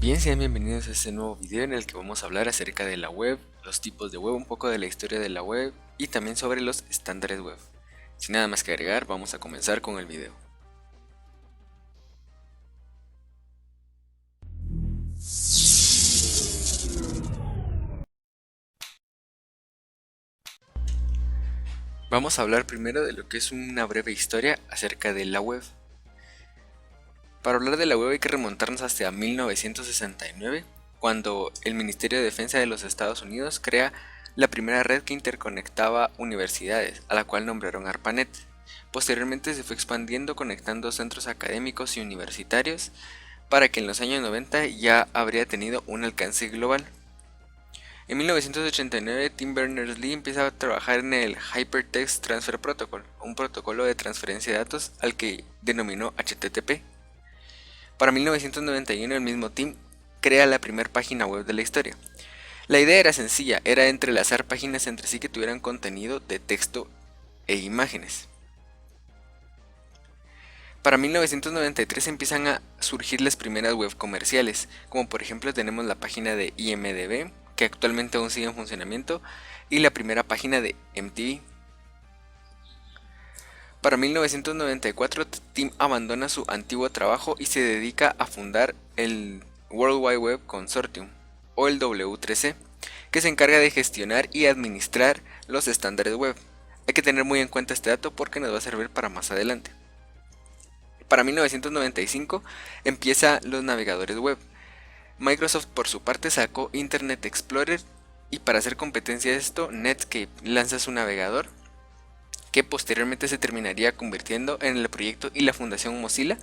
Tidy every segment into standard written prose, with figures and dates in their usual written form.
Bien, sean bienvenidos a este nuevo video en el que vamos a hablar acerca de la web, los tipos de web, un poco de la historia de la web y también sobre los estándares web. Sin nada más que agregar, vamos a comenzar con el video. Vamos a hablar primero de lo que es una breve historia acerca de la web. Para hablar de la web hay que remontarnos hasta 1969, cuando el Ministerio de Defensa de los Estados Unidos crea la primera red que interconectaba universidades, a la cual nombraron ARPANET. Posteriormente se fue expandiendo conectando centros académicos y universitarios para que en los años 90 ya habría tenido un alcance global. En 1989 Tim Berners-Lee empieza a trabajar en el Hypertext Transfer Protocol, un protocolo de transferencia de datos al que denominó HTTP. Para 1991 el mismo Tim crea la primera página web de la historia. La idea era sencilla, era entrelazar páginas entre sí que tuvieran contenido de texto e imágenes. Para 1993 empiezan a surgir las primeras web comerciales, como por ejemplo tenemos la página de IMDb, que actualmente aún sigue en funcionamiento, y la primera página de MTV. Para 1994 Tim abandona su antiguo trabajo y se dedica a fundar el World Wide Web Consortium, o el W3C, que se encarga de gestionar y administrar los estándares web. Hay que tener muy en cuenta este dato porque nos va a servir para más adelante. Para 1995 empieza los navegadores web. Microsoft por su parte sacó Internet Explorer y para hacer competencia a esto, Netscape lanza su navegador, que posteriormente se terminaría convirtiendo en el proyecto y la fundación Mozilla,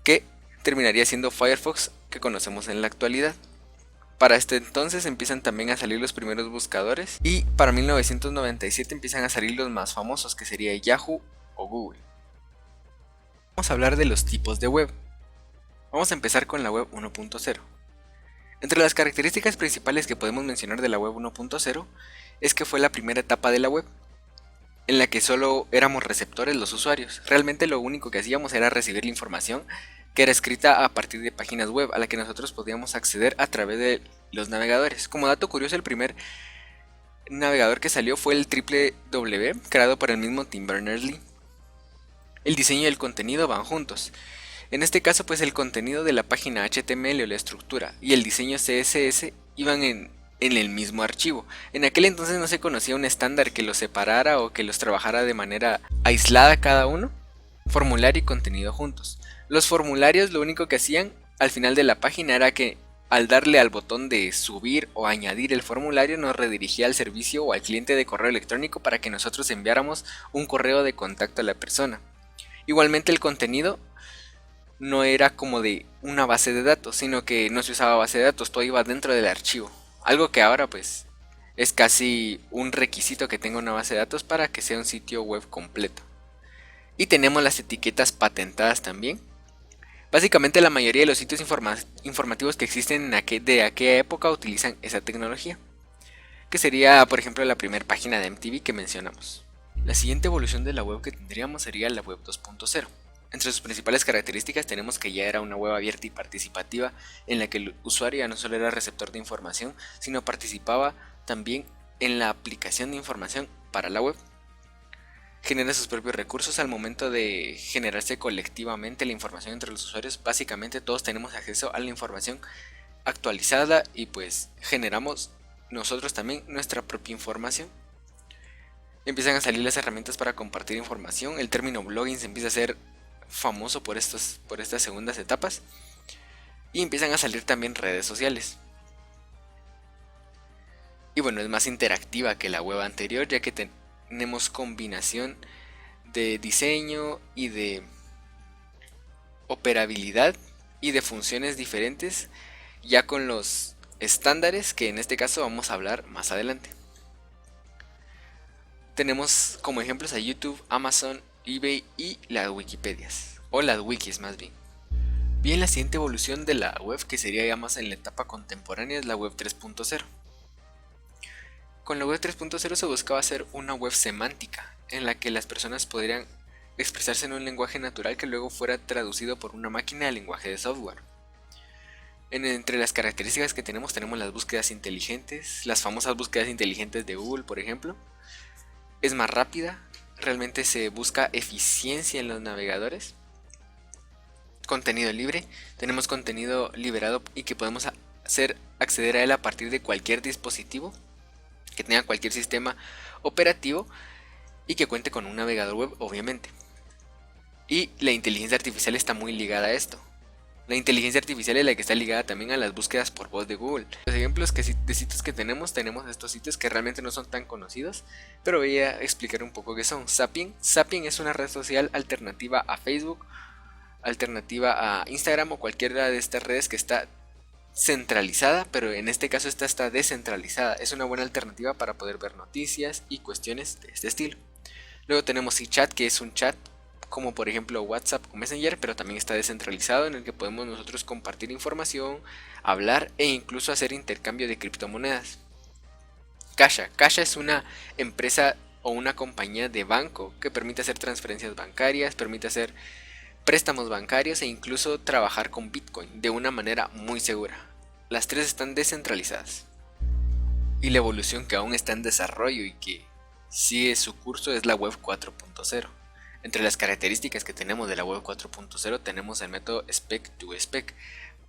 que terminaría siendo Firefox que conocemos en la actualidad. Para este entonces empiezan también a salir los primeros buscadores y para 1997 empiezan a salir los más famosos, que sería Yahoo o Google. Vamos a hablar de los tipos de web. Vamos a empezar con la web 1.0. Entre las características principales que podemos mencionar de la web 1.0 es que fue la primera etapa de la web, en la que solo éramos receptores los usuarios. Realmente lo único que hacíamos era recibir la información que era escrita a partir de páginas web a la que nosotros podíamos acceder a través de los navegadores. Como dato curioso, el primer navegador que salió fue el www, creado por el mismo Tim Berners-Lee. El diseño y el contenido van juntos. En este caso pues el contenido de la página HTML o la estructura y el diseño CSS iban en el mismo archivo. En aquel entonces no se conocía un estándar que los separara o que los trabajara de manera aislada cada uno. Formulario y contenido juntos. Los formularios lo único que hacían al final de la página era que al darle al botón de subir o añadir el formulario nos redirigía al servicio o al cliente de correo electrónico para que nosotros enviáramos un correo de contacto a la persona. Igualmente el contenido no era como de una base de datos, sino que no se usaba base de datos, todo iba dentro del archivo. Algo que ahora pues es casi un requisito que tenga una base de datos para que sea un sitio web completo. Y tenemos las etiquetas patentadas también. Básicamente la mayoría de los sitios informativos que existen de aquella época utilizan esa tecnología, que sería por ejemplo la primera página de MTV que mencionamos. La siguiente evolución de la web que tendríamos sería la web 2.0. Entre sus principales características tenemos que ya era una web abierta y participativa en la que el usuario ya no solo era receptor de información, sino participaba también en la aplicación de información para la web. Genera sus propios recursos al momento de generarse colectivamente la información entre los usuarios. Básicamente todos tenemos acceso a la información actualizada y pues generamos nosotros también nuestra propia información. Empiezan a salir las herramientas para compartir información. El término blogging se empieza a hacer famoso por estas segundas etapas. Y empiezan a salir también redes sociales. Y bueno, es más interactiva que la web anterior, ya que tenemos combinación de diseño y de operabilidad y de funciones diferentes, ya con los estándares que en este caso vamos a hablar más adelante. Tenemos como ejemplos a YouTube, Amazon, eBay y las Wikipedias, o las wikis más bien. Bien, la siguiente evolución de la web, que sería ya más en la etapa contemporánea, es la web 3.0. Con la web 3.0 se buscaba hacer una web semántica, en la que las personas podrían expresarse en un lenguaje natural que luego fuera traducido por una máquina al lenguaje de software. Entre las características que tenemos las búsquedas inteligentes, las famosas búsquedas inteligentes de Google, por ejemplo. Es más rápida, realmente se busca eficiencia en los navegadores. Contenido libre, tenemos contenido liberado y que podemos acceder a él a partir de cualquier dispositivo que tenga cualquier sistema operativo y que cuente con un navegador web, obviamente. Y la inteligencia artificial está muy ligada a esto. La inteligencia artificial es la que está ligada también a las búsquedas por voz de Google. Los ejemplos de sitios que tenemos estos sitios que realmente no son tan conocidos, pero voy a explicar un poco qué son. Sapien es una red social alternativa a Facebook, alternativa a Instagram o cualquiera de estas redes que está centralizada, pero en este caso esta está descentralizada. Es una buena alternativa para poder ver noticias y cuestiones de este estilo. Luego tenemos iChat, que es un chat como por ejemplo WhatsApp o Messenger, pero también está descentralizado, en el que podemos nosotros compartir información, hablar e incluso hacer intercambio de criptomonedas. Kasha es una empresa o una compañía de banco que permite hacer transferencias bancarias, permite hacer préstamos bancarios e incluso trabajar con Bitcoin de una manera muy segura. Las tres están descentralizadas. Y la evolución que aún está en desarrollo y que sigue su curso es la Web 4.0. Entre las características que tenemos de la Web 4.0 tenemos el método Spec-to-Spec,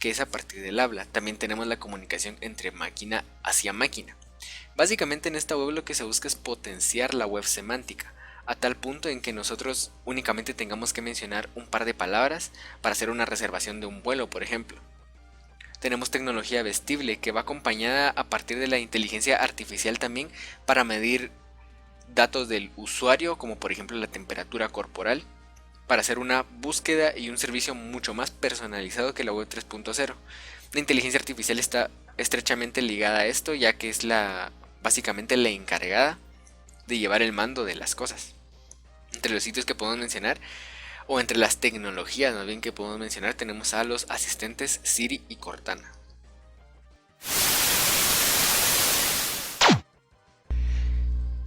que es a partir del habla. También tenemos la comunicación entre máquina hacia máquina. Básicamente en esta web lo que se busca es potenciar la web semántica, a tal punto en que nosotros únicamente tengamos que mencionar un par de palabras para hacer una reservación de un vuelo, por ejemplo. Tenemos tecnología vestible, que va acompañada a partir de la inteligencia artificial también para medir datos del usuario, como por ejemplo la temperatura corporal, para hacer una búsqueda y un servicio mucho más personalizado que la web 3.0. La inteligencia artificial está estrechamente ligada a esto, ya que es básicamente la encargada de llevar el mando de las cosas. Entre los sitios que podemos mencionar, o entre las tecnologías más bien que podemos mencionar, tenemos a los asistentes Siri y Cortana.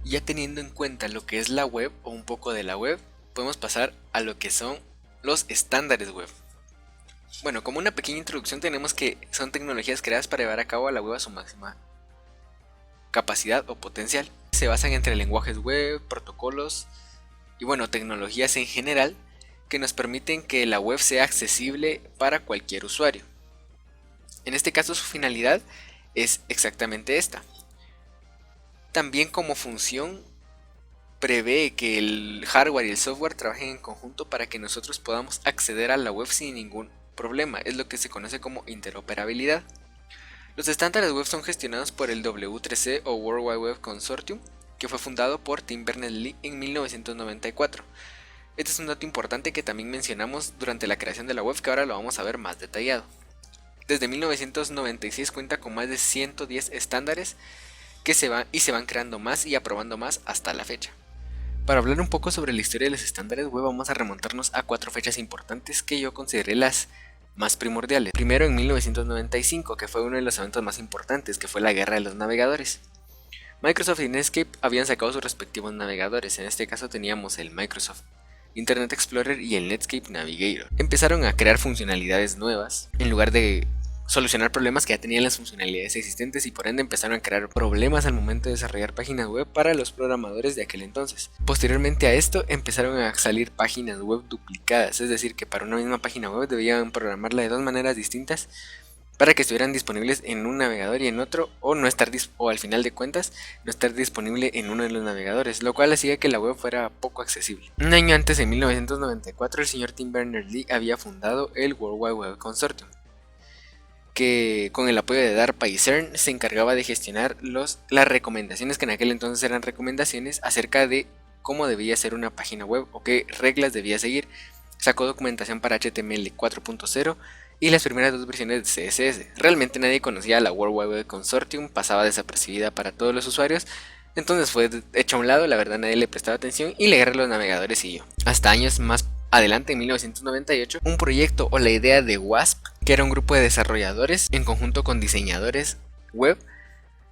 Ya teniendo en cuenta lo que es la web o un poco de la web, podemos pasar a lo que son los estándares web. Bueno, como una pequeña introducción tenemos que son tecnologías creadas para llevar a cabo a la web a su máxima capacidad o potencial. Se basan entre lenguajes web, protocolos y bueno, tecnologías en general que nos permiten que la web sea accesible para cualquier usuario. En este caso su finalidad es exactamente esta. También como función prevé que el hardware y el software trabajen en conjunto para que nosotros podamos acceder a la web sin ningún problema. Es lo que se conoce como interoperabilidad. Los estándares web son gestionados por el W3C o World Wide Web Consortium, que fue fundado por Tim Berners-Lee en 1994. Este es un dato importante que también mencionamos durante la creación de la web, que ahora lo vamos a ver más detallado. Desde 1996 cuenta con más de 110 estándares que se van creando más y aprobando más hasta la fecha. Para hablar un poco sobre la historia de los estándares web vamos a remontarnos a 4 fechas importantes que yo consideré las más primordiales. Primero en 1995, que fue uno de los eventos más importantes, que fue la guerra de los navegadores. Microsoft y Netscape habían sacado sus respectivos navegadores, en este caso teníamos el Microsoft Internet Explorer y el Netscape Navigator. Empezaron a crear funcionalidades nuevas en lugar de solucionar problemas que ya tenían las funcionalidades existentes, y por ende empezaron a crear problemas al momento de desarrollar páginas web para los programadores de aquel entonces. Posteriormente a esto empezaron a salir páginas web duplicadas, es decir que para una misma página web debían programarla de dos maneras distintas para que estuvieran disponibles en un navegador y en otro, o al final de cuentas no estar disponible en uno de los navegadores, lo cual hacía que la web fuera poco accesible. Un año antes, en 1994, el señor Tim Berners-Lee había fundado el World Wide Web Consortium, que con el apoyo de DARPA y CERN se encargaba de gestionar las recomendaciones, que en aquel entonces eran recomendaciones acerca de cómo debía ser una página web o qué reglas debía seguir. Sacó documentación para HTML 4.0 y las primeras 2 versiones de CSS. Realmente nadie conocía la World Wide Web Consortium, pasaba desapercibida para todos los usuarios, entonces fue hecha a un lado, la verdad nadie le prestaba atención y la guerra de los navegadores siguió. Hasta años más adelante, en 1998, un proyecto o la idea de WASP, que era un grupo de desarrolladores en conjunto con diseñadores web,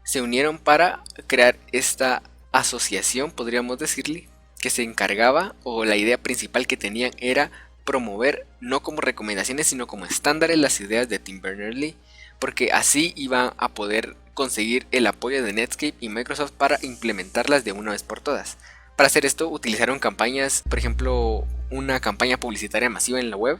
se unieron para crear esta asociación, podríamos decirle, que se encargaba, o la idea principal que tenían era promover no como recomendaciones sino como estándares las ideas de Tim Berners-Lee, porque así iban a poder conseguir el apoyo de Netscape y Microsoft para implementarlas de una vez por todas. Para hacer esto utilizaron campañas, por ejemplo una campaña publicitaria masiva en la web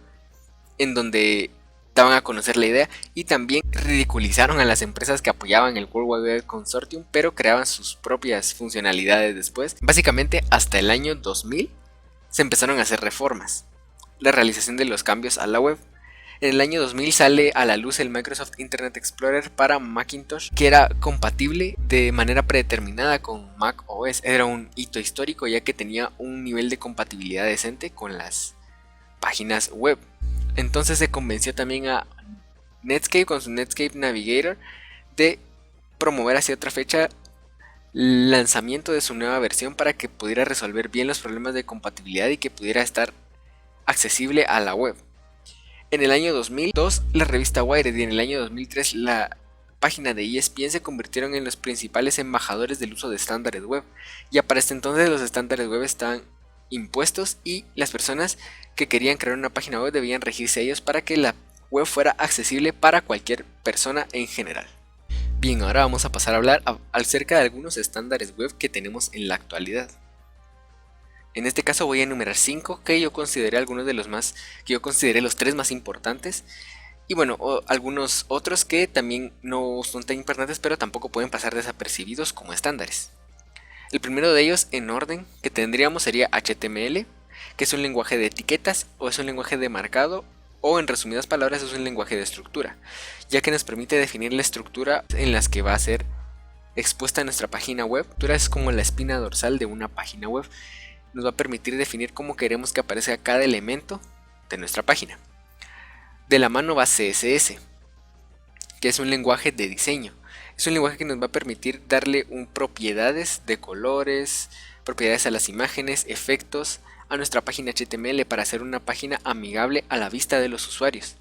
en donde daban a conocer la idea, y también ridiculizaron a las empresas que apoyaban el World Wide Web Consortium pero creaban sus propias funcionalidades después. Básicamente hasta el año 2000 se empezaron a hacer reformas, la realización de los cambios a la web. En el año 2000 sale a la luz el Microsoft Internet Explorer para Macintosh, que era compatible de manera predeterminada con Mac OS. Era un hito histórico ya que tenía un nivel de compatibilidad decente con las páginas web. Entonces se convenció también a Netscape con su Netscape Navigator de promover hacia otra fecha el lanzamiento de su nueva versión para que pudiera resolver bien los problemas de compatibilidad y que pudiera estar accesible a la web. En el año 2002 la revista Wired y en el año 2003 la página de ESPN se convirtieron en los principales embajadores del uso de estándares web. Ya para este entonces los estándares web estaban impuestos y las personas que querían crear una página web debían regirse a ellos para que la web fuera accesible para cualquier persona en general. Bien, ahora vamos a pasar a hablar acerca de algunos estándares web que tenemos en la actualidad. En este caso voy a enumerar 5 que yo consideré los 3 más importantes, y bueno, algunos otros que también no son tan importantes pero tampoco pueden pasar desapercibidos como estándares. El primero de ellos en orden que tendríamos sería HTML, que es un lenguaje de etiquetas o es un lenguaje de marcado, o en resumidas palabras es un lenguaje de estructura, ya que nos permite definir la estructura en las que va a ser expuesta nuestra página web. La estructura es como la espina dorsal de una página web, nos va a permitir definir cómo queremos que aparezca cada elemento de nuestra página. De la mano va CSS, que es un lenguaje de diseño. Es un lenguaje que nos va a permitir darle propiedades de colores, propiedades a las imágenes, efectos a nuestra página HTML para hacer una página amigable a la vista de los usuarios.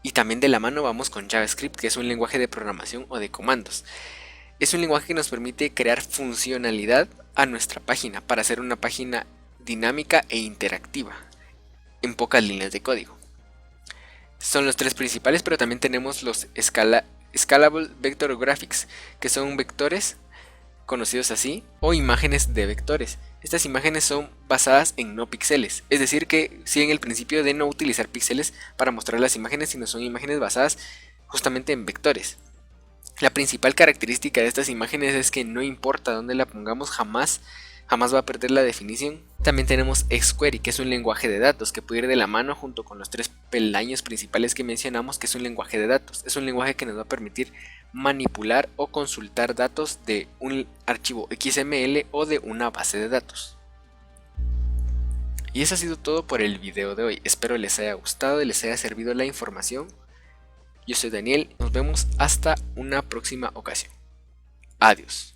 Y también de la mano vamos con JavaScript, que es un lenguaje de programación o de comandos. Es un lenguaje que nos permite crear funcionalidad a nuestra página para hacer una página dinámica e interactiva en pocas líneas de código. Son los 3 principales, pero también tenemos los Scalable Vector Graphics, que son vectores conocidos así, o imágenes de vectores. Estas imágenes son basadas en no píxeles, es decir que siguen el principio de no utilizar píxeles para mostrar las imágenes, sino son imágenes basadas justamente en vectores. La principal característica de estas imágenes es que no importa dónde la pongamos, jamás va a perder la definición. También tenemos XQuery, que es un lenguaje de datos que puede ir de la mano junto con los 3 peldaños principales que mencionamos, que es un lenguaje de datos. Es un lenguaje que nos va a permitir manipular o consultar datos de un archivo XML o de una base de datos. Y eso ha sido todo por el video de hoy. Espero les haya gustado y les haya servido la información. Yo soy Daniel, nos vemos hasta una próxima ocasión. Adiós.